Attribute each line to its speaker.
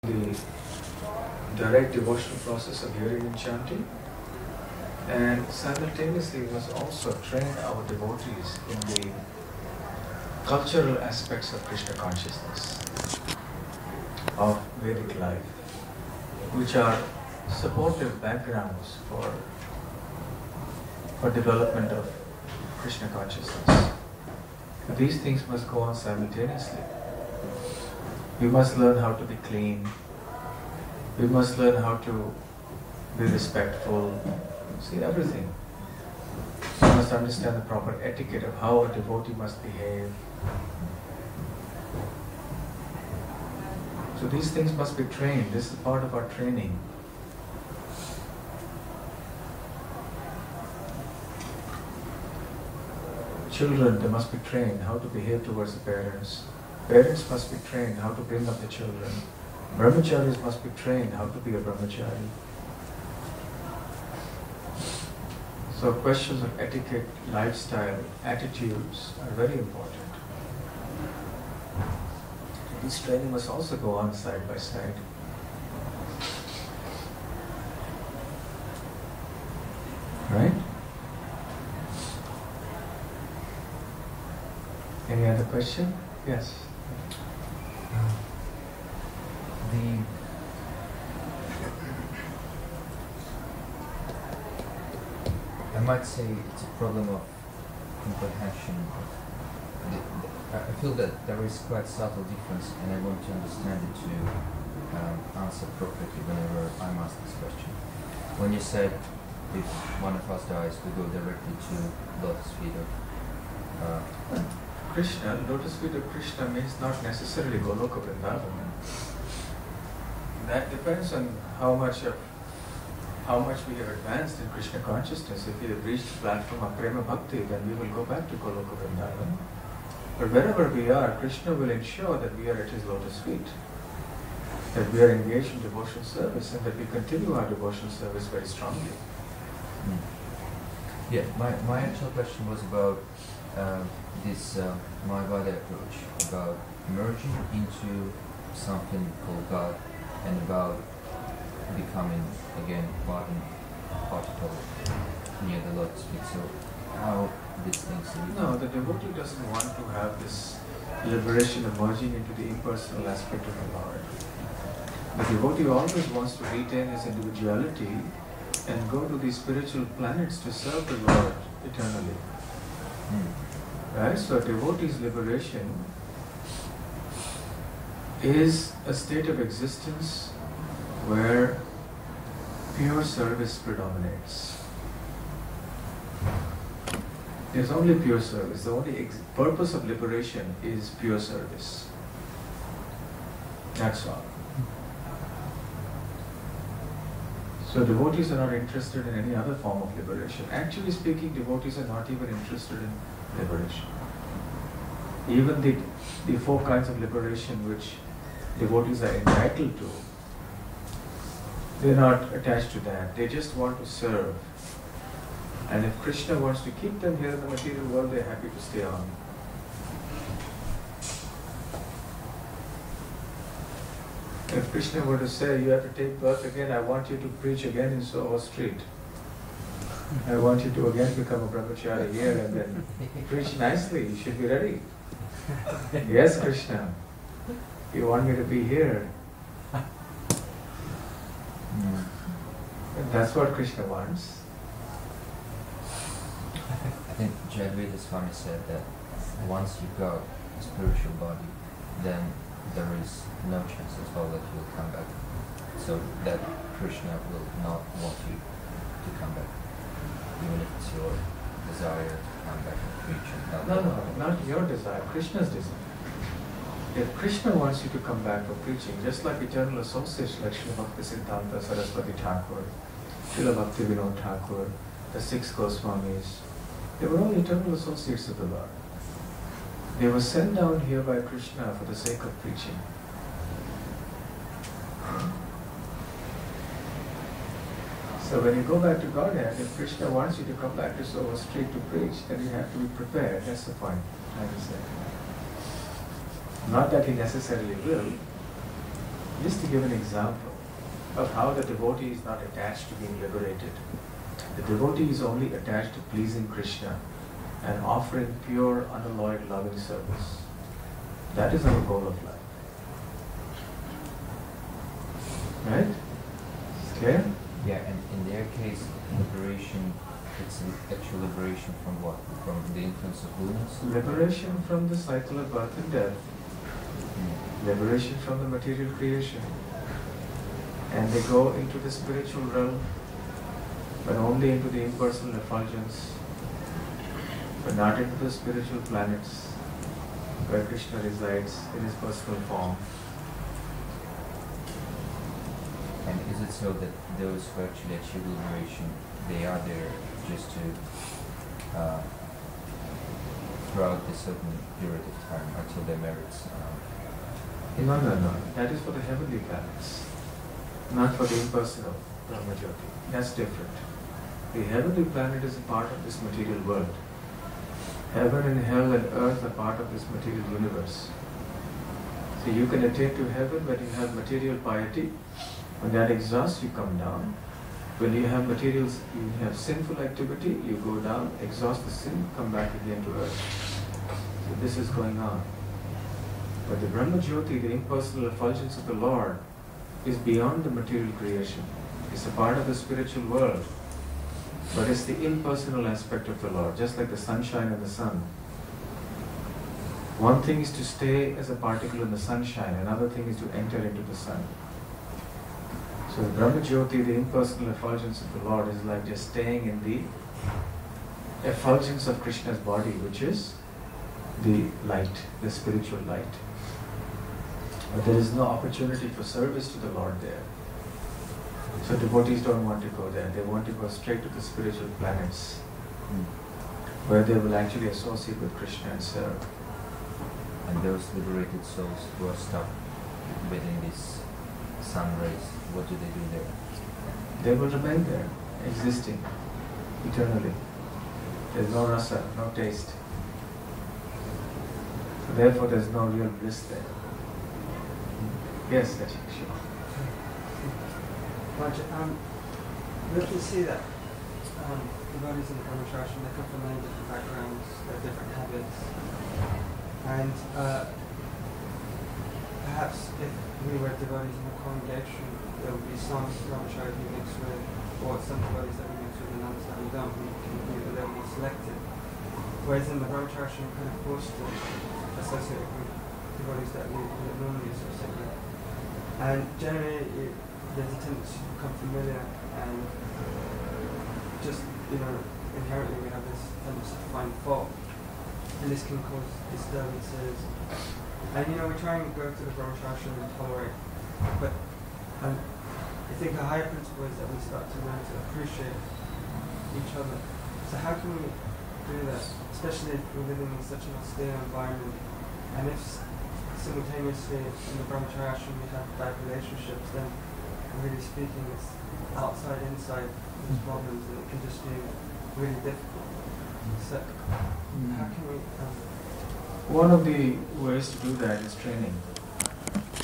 Speaker 1: the direct devotional process of hearing and chanting, and simultaneously must also train our devotees in the cultural aspects of Krishna consciousness, of Vedic life, which are supportive backgrounds for development of Krishna consciousness. These things must go on simultaneously. We must learn how to be clean. We must learn how to be respectful. See, everything. We must understand the proper etiquette of how a devotee must behave. So these things must be trained. This is part of our training. Children, they must be trained how to behave towards the parents. Parents must be trained how to bring up the children. Brahmacharis must be trained how to be a brahmachari. So questions of etiquette, lifestyle, attitudes are very important. This training must also go on side by side. Right? Any other question? Yes.
Speaker 2: I might say it's a problem of comprehension. I feel that there is quite subtle difference, and I want to understand it to answer appropriately whenever I'm asked this question. When you said if one of us dies, we go directly to lotus feet of
Speaker 1: Krishna, lotus feet of Krishna means not necessarily Goloka Vrindavan. That depends on how much we have advanced in Krishna consciousness. If we have reached the platform of Prema Bhakti, then we will go back to Goloka Vrindavan. But wherever we are, Krishna will ensure that we are at his lotus feet, that we are engaged in devotional service, and that we continue our devotional service very strongly.
Speaker 2: Yeah, my actual question was about this Mayavada approach, about merging into something called God, and about becoming again part and particle near the lotus feet. So how these things are...
Speaker 1: No, the devotee doesn't want to have this liberation of merging into the impersonal aspect of the Lord. The devotee always wants to retain his individuality and go to these spiritual planets to serve the Lord eternally. Right? So a devotee's liberation is a state of existence where pure service predominates. There's only pure service. The only purpose of liberation is pure service. That's all. So devotees are not interested in any other form of liberation. Actually speaking, devotees are not even interested in liberation. Even the four kinds of liberation which devotees are entitled to, they're not attached to that. They just want to serve. And if Krishna wants to keep them here in the material world, they're happy to stay on. If Krishna were to say, you have to take birth again, I want you to preach again in Soho Street. I want you to again become a brahmachari here and then preach nicely, you should be ready. Yes, Krishna, you want me to be here. And that's what Krishna wants.
Speaker 2: I think Jadavida Swami said that once you got a spiritual body, then there is no chance at all that you will come back. So that Krishna will not want you to come back, even if it's your desire to come back and preach and help.
Speaker 1: No, not your desire, Krishna's desire. If Krishna wants you to come back for preaching, just like eternal associates like Srila Bhakti Siddhanta Saraswati Thakur, Srila Bhakti Vinod Thakur, the 6 Goswamis, they were all eternal associates of the Lord. They were sent down here by Krishna for the sake of preaching. So when you go back to Godhead, if Krishna wants you to come back to Soho Street to preach, then you have to be prepared. That's the point, I would say. Not that he necessarily will, Just to give an example of how the devotee is not attached to being liberated. The devotee is only attached to pleasing Krishna and offering pure, unalloyed loving service. That is our goal of life. Right? It's clear?
Speaker 2: Yeah, and in their case, liberation, it's an actual liberation from what? From the influence of illness?
Speaker 1: Liberation from the cycle of birth and death. Liberation from the material creation. And they go into the spiritual realm, but only into the impersonal effulgence, but not into the spiritual planets where Krishna resides in his personal form.
Speaker 2: And is it so that those who actually achieve liberation, they are there just to, throughout a certain period of time until their merits?
Speaker 1: No. That is for the heavenly planets, not for the impersonal Brahmajyoti. That's different. The heavenly planet is a part of this material world. Heaven and hell and earth are part of this material universe. So you can attain to heaven when you have material piety. When that exhausts, you come down. When you have materials, you have sinful activity, you go down, exhaust the sin, come back again to earth. So this is going on. But the Brahmajyoti, the impersonal effulgence of the Lord, is beyond the material creation. It's a part of the spiritual world. But it's the impersonal aspect of the Lord, just like the sunshine and the sun. One thing is to stay as a particle in the sunshine, another thing is to enter into the sun. So the Brahmajyoti, the impersonal effulgence of the Lord, is like just staying in the effulgence of Krishna's body, which is the light, the spiritual light. But there is no opportunity for service to the Lord there. So devotees don't want to go there. They want to go straight to the spiritual planets, where they will actually associate with Krishna and serve.
Speaker 2: And those liberated souls who are stuck within this sun rays, what do they do there?
Speaker 1: They will remain there, existing eternally. There's no rasa, no taste. So therefore there's no real bliss there. Yes, Sachin, sure.
Speaker 3: Roger, we often see that devotees in the Brahmacharya, they come from many different backgrounds, they have different habits, and perhaps if we were devotees in a congregation, there would be some Brahmacharis we mix with, or some devotees that we mix with and others that we don't, we can be a little more selective. Whereas in the Brahmacharya, we're kind of forced to associate with devotees that we would normally associate with. And generally, there's a tendency to become familiar, and just, inherently we have this tendency to find fault, and this can cause disturbances. And we try and go to the Brahmacharya and tolerate, but I think a higher principle is that we start to learn to appreciate each other. So how can we do that, especially if we're living in such an austere environment, and if simultaneously in the Brahmacharya we have bad relationships, then really speaking, it's outside, inside these problems, and it can just be really difficult. So, how can we...
Speaker 1: One of the ways to do that is training.